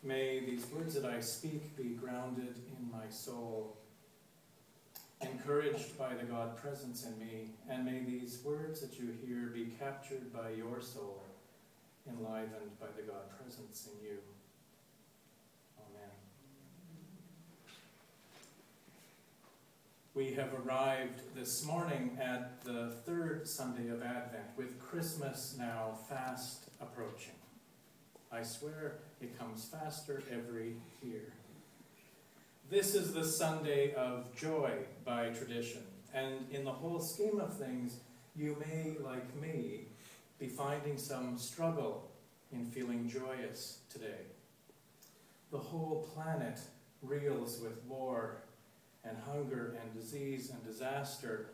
May these words that I speak be grounded in my soul, encouraged by the God presence in me, and may these words that you hear be captured by your soul, enlivened by the God presence in you. Amen. We have arrived this morning at the third Sunday of Advent, with Christmas now fast approaching. I swear it comes faster every year. This is the Sunday of joy by tradition, and in the whole scheme of things, you may, like me, be finding some struggle in feeling joyous today. The whole planet reels with war and hunger and disease and disaster,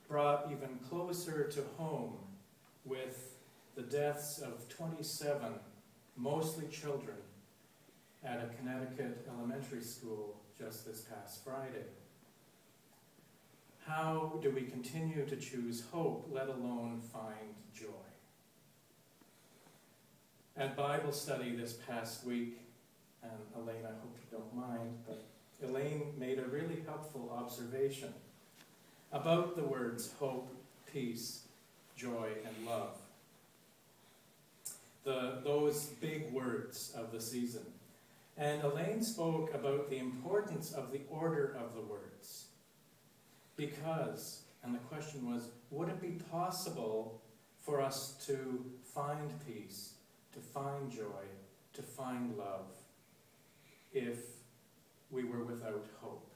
brought even closer to home with the deaths of 27 mostly children, at a Connecticut elementary school just this past Friday. How do we continue to choose hope, let alone find joy? At Bible study this past week, and Elaine, I hope you don't mind, but Elaine made a really helpful observation about the words hope, peace, joy, and love. Those big words of the season. And Elaine spoke about the importance of the order of the words. Because, and the question was, would it be possible for us to find peace, to find joy, to find love, if we were without hope?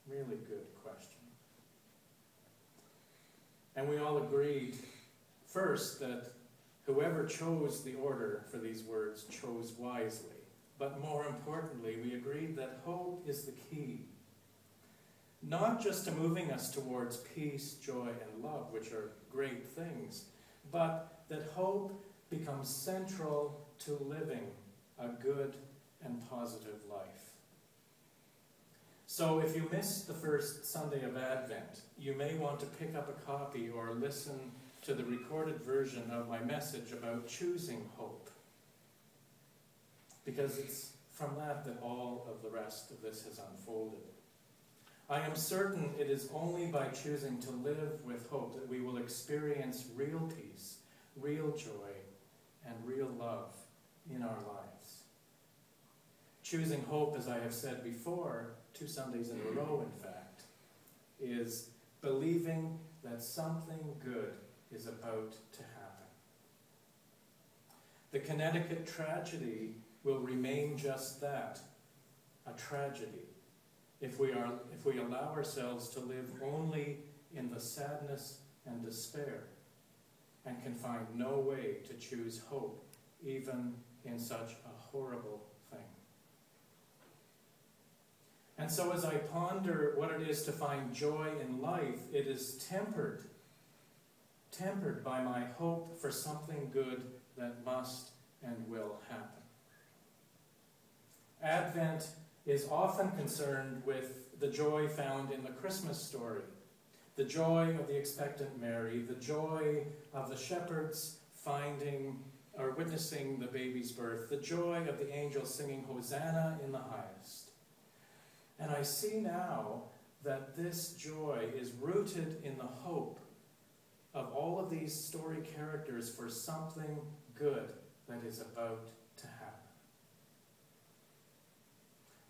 Really good question. And we all agreed, first, that whoever chose the order for these words chose wisely. But more importantly, we agreed that hope is the key. Not just to moving us towards peace, joy, and love, which are great things, but that hope becomes central to living a good and positive life. So if you missed the first Sunday of Advent, you may want to pick up a copy or listen to the recorded version of my message about choosing hope, because it's from that all of the rest of this has unfolded. I am certain it is only by choosing to live with hope that we will experience real peace, real joy, and real love in our lives. Choosing hope, as I have said before, 2 Sundays in a row, in fact, is believing that something good is about to happen. The Connecticut tragedy will remain just that, a tragedy, if we allow ourselves to live only in the sadness and despair, and can find no way to choose hope, even in such a horrible thing. And so as I ponder what it is to find joy in life, it is tempered by my hope for something good that must and will happen. Advent is often concerned with the joy found in the Christmas story, the joy of the expectant Mary, the joy of the shepherds finding or witnessing the baby's birth, the joy of the angels singing Hosanna in the highest. And I see now that this joy is rooted in the hope of all of these story characters for something good that is about to happen.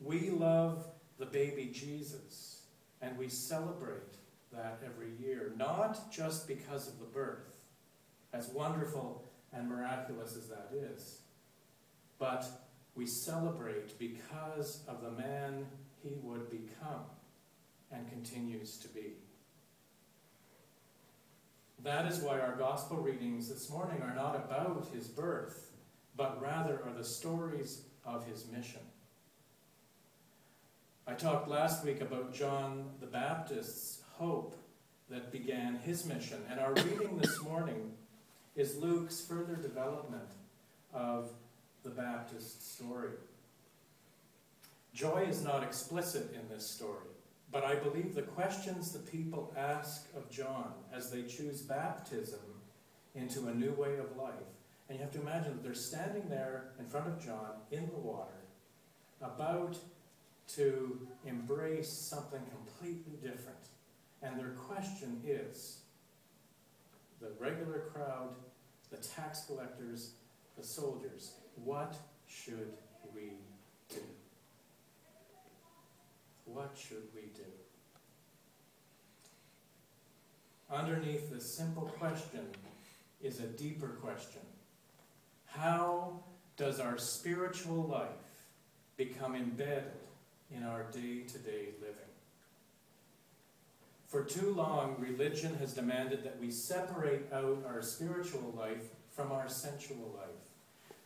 We love the baby Jesus, and we celebrate that every year, not just because of the birth, as wonderful and miraculous as that is, but we celebrate because of the man he would become and continues to be. That is why our gospel readings this morning are not about his birth, but rather are the stories of his mission. I talked last week about John the Baptist's hope that began his mission, and our reading this morning is Luke's further development of the Baptist story. Joy is not explicit in this story, but I believe the questions the people ask of John as they choose baptism into a new way of life And you have to imagine that they're standing there in front of John in the water, about to embrace something completely different. And their question is, the regular crowd, the tax collectors, the soldiers, what should we do? What should we do? Underneath this simple question is a deeper question. How does our spiritual life become embedded in our day-to-day living? For too long, religion has demanded that we separate out our spiritual life from our sensual life.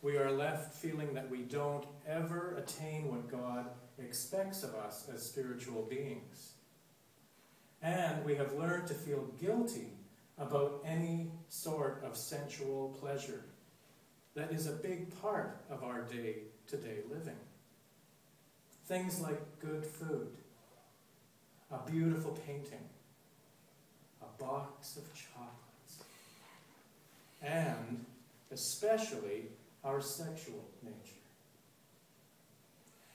We are left feeling that we don't ever attain what God expects of us as spiritual beings. And we have learned to feel guilty about any sort of sensual pleasure that is a big part of our day-to-day living. Things like good food, a beautiful painting, a box of chocolates, and especially our sexual nature.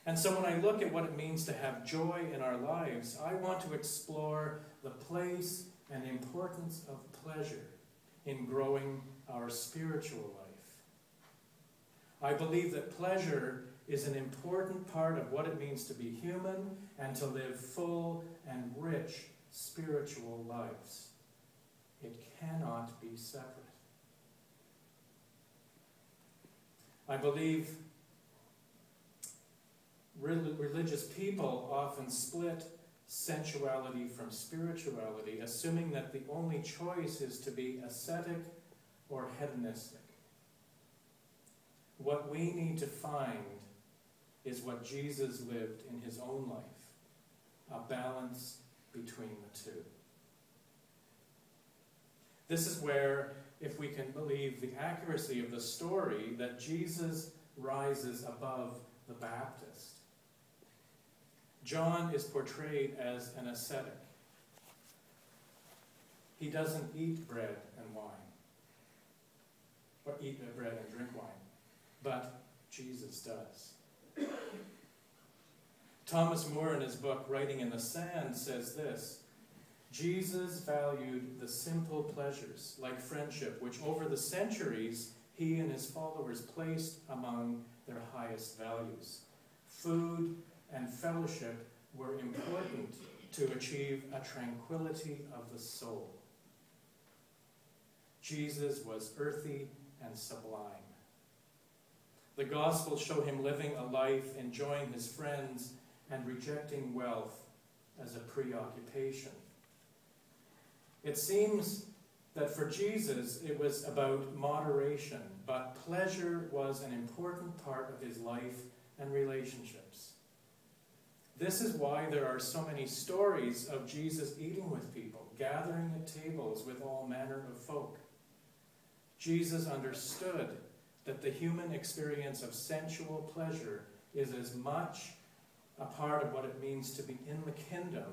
And so when I look at what it means to have joy in our lives, I want to explore the place and importance of pleasure in growing our spiritual life. I believe that pleasure is an important part of what it means to be human and to live full and rich spiritual lives. It cannot be separate. I believe religious people often split sensuality from spirituality, assuming that the only choice is to be ascetic or hedonistic. What we need to find is what Jesus lived in his own life, a balance between the two. This is where, if we can believe the accuracy of the story, that Jesus rises above the Baptist. John is portrayed as an ascetic. He doesn't eat bread and wine, or eat bread and drink wine, but Jesus does. Thomas Moore, in his book Writing in the Sand, says this: Jesus valued the simple pleasures, like friendship, which over the centuries he and his followers placed among their highest values. Food and fellowship were important to achieve a tranquility of the soul. Jesus was earthy and sublime. The Gospels show him living a life enjoying his friends and rejecting wealth as a preoccupation. It seems that for Jesus it was about moderation, but pleasure was an important part of his life and relationships. This is why there are so many stories of Jesus eating with people, gathering at tables with all manner of folk. Jesus understood that the human experience of sensual pleasure is as much a part of what it means to be in the kingdom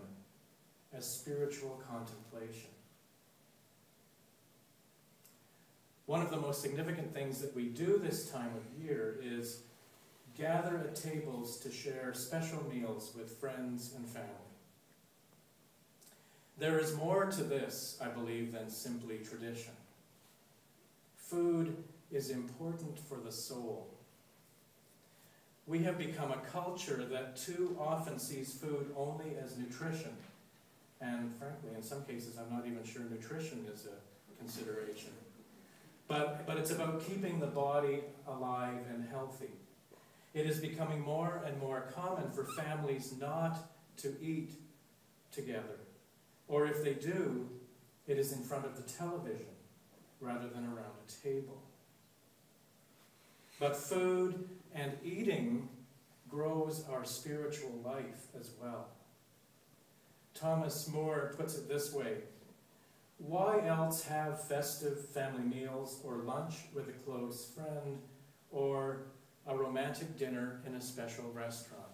as spiritual contemplation. One of the most significant things that we do this time of year is gather at tables to share special meals with friends and family. There is more to this, I believe, than simply tradition. Food is important for the soul. We have become a culture that too often sees food only as nutrition. And frankly, in some cases, I'm not even sure nutrition is a consideration. But it's about keeping the body alive and healthy. It is becoming more and more common for families not to eat together. Or if they do, it is in front of the television rather than around a table. But food and eating grows our spiritual life as well. Thomas Moore puts it this way: why else have festive family meals or lunch with a close friend or a romantic dinner in a special restaurant?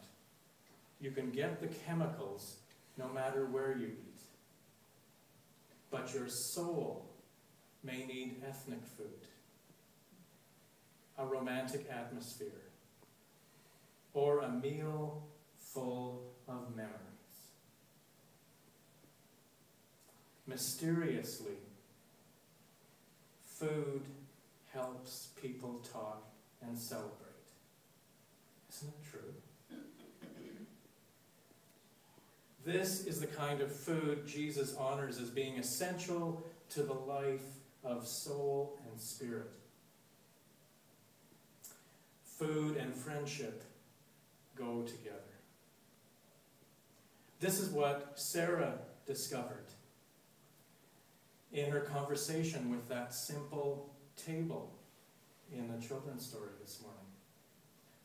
You can get the chemicals no matter where you eat. But your soul may need ethnic food. a romantic atmosphere, or a meal full of memories. Mysteriously, food helps people talk and celebrate. Isn't it true? This is the kind of food Jesus honors as being essential to the life of soul and spirit. Food and friendship go together. This is what Sarah discovered in her conversation with that simple table in the children's story this morning.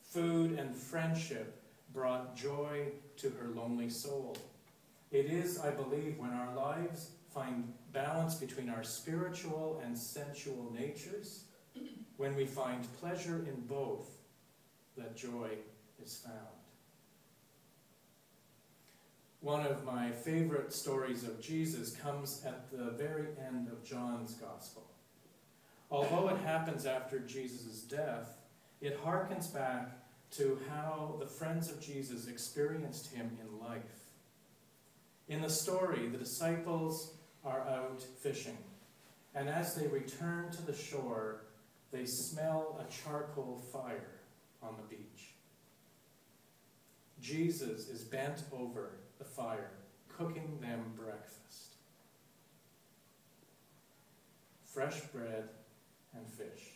Food and friendship brought joy to her lonely soul. It is, I believe, when our lives find balance between our spiritual and sensual natures, when we find pleasure in both, that joy is found. One of my favorite stories of Jesus comes at the very end of John's Gospel. Although it happens after Jesus' death, it harkens back to how the friends of Jesus experienced him in life. In the story, the disciples are out fishing, and as they return to the shore, they smell a charcoal fire on the beach. Jesus is bent over the fire, cooking them breakfast. Fresh bread and fish.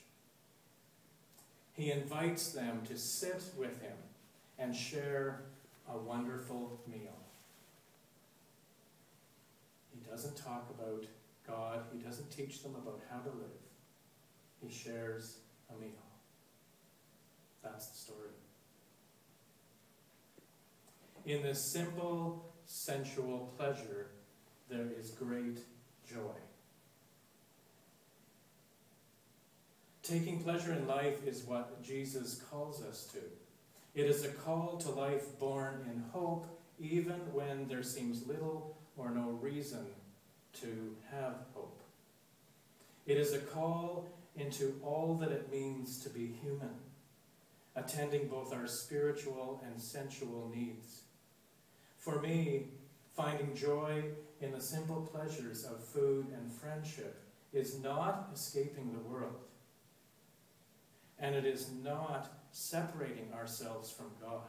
He invites them to sit with him and share a wonderful meal. He doesn't talk about God. He doesn't teach them about how to live. He shares a meal. That's the story. In this simple, sensual pleasure, there is great joy. Taking pleasure in life is what Jesus calls us to. It is a call to life born in hope, even when there seems little or no reason to have hope. It is a call into all that it means to be human, attending both our spiritual and sensual needs. For me, finding joy in the simple pleasures of food and friendship is not escaping the world. And it is not separating ourselves from God.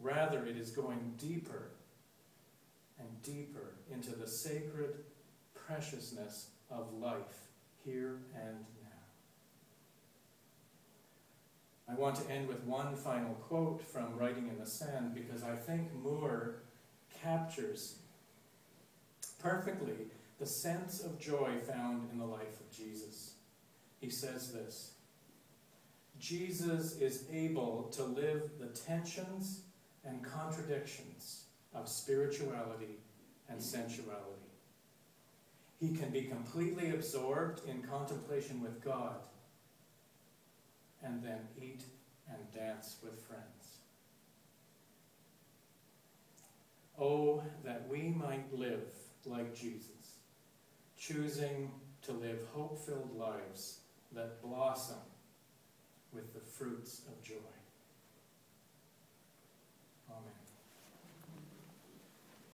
Rather, it is going deeper and deeper into the sacred preciousness of life here and now. I want to end with one final quote from Writing in the Sand, because I think Moore captures perfectly the sense of joy found in the life of Jesus. He says this: Jesus is able to live the tensions and contradictions of spirituality and sensuality. He can be completely absorbed in contemplation with God and then eat and dance with friends. Oh, that we might live like Jesus, choosing to live hope-filled lives that blossom with the fruits of joy.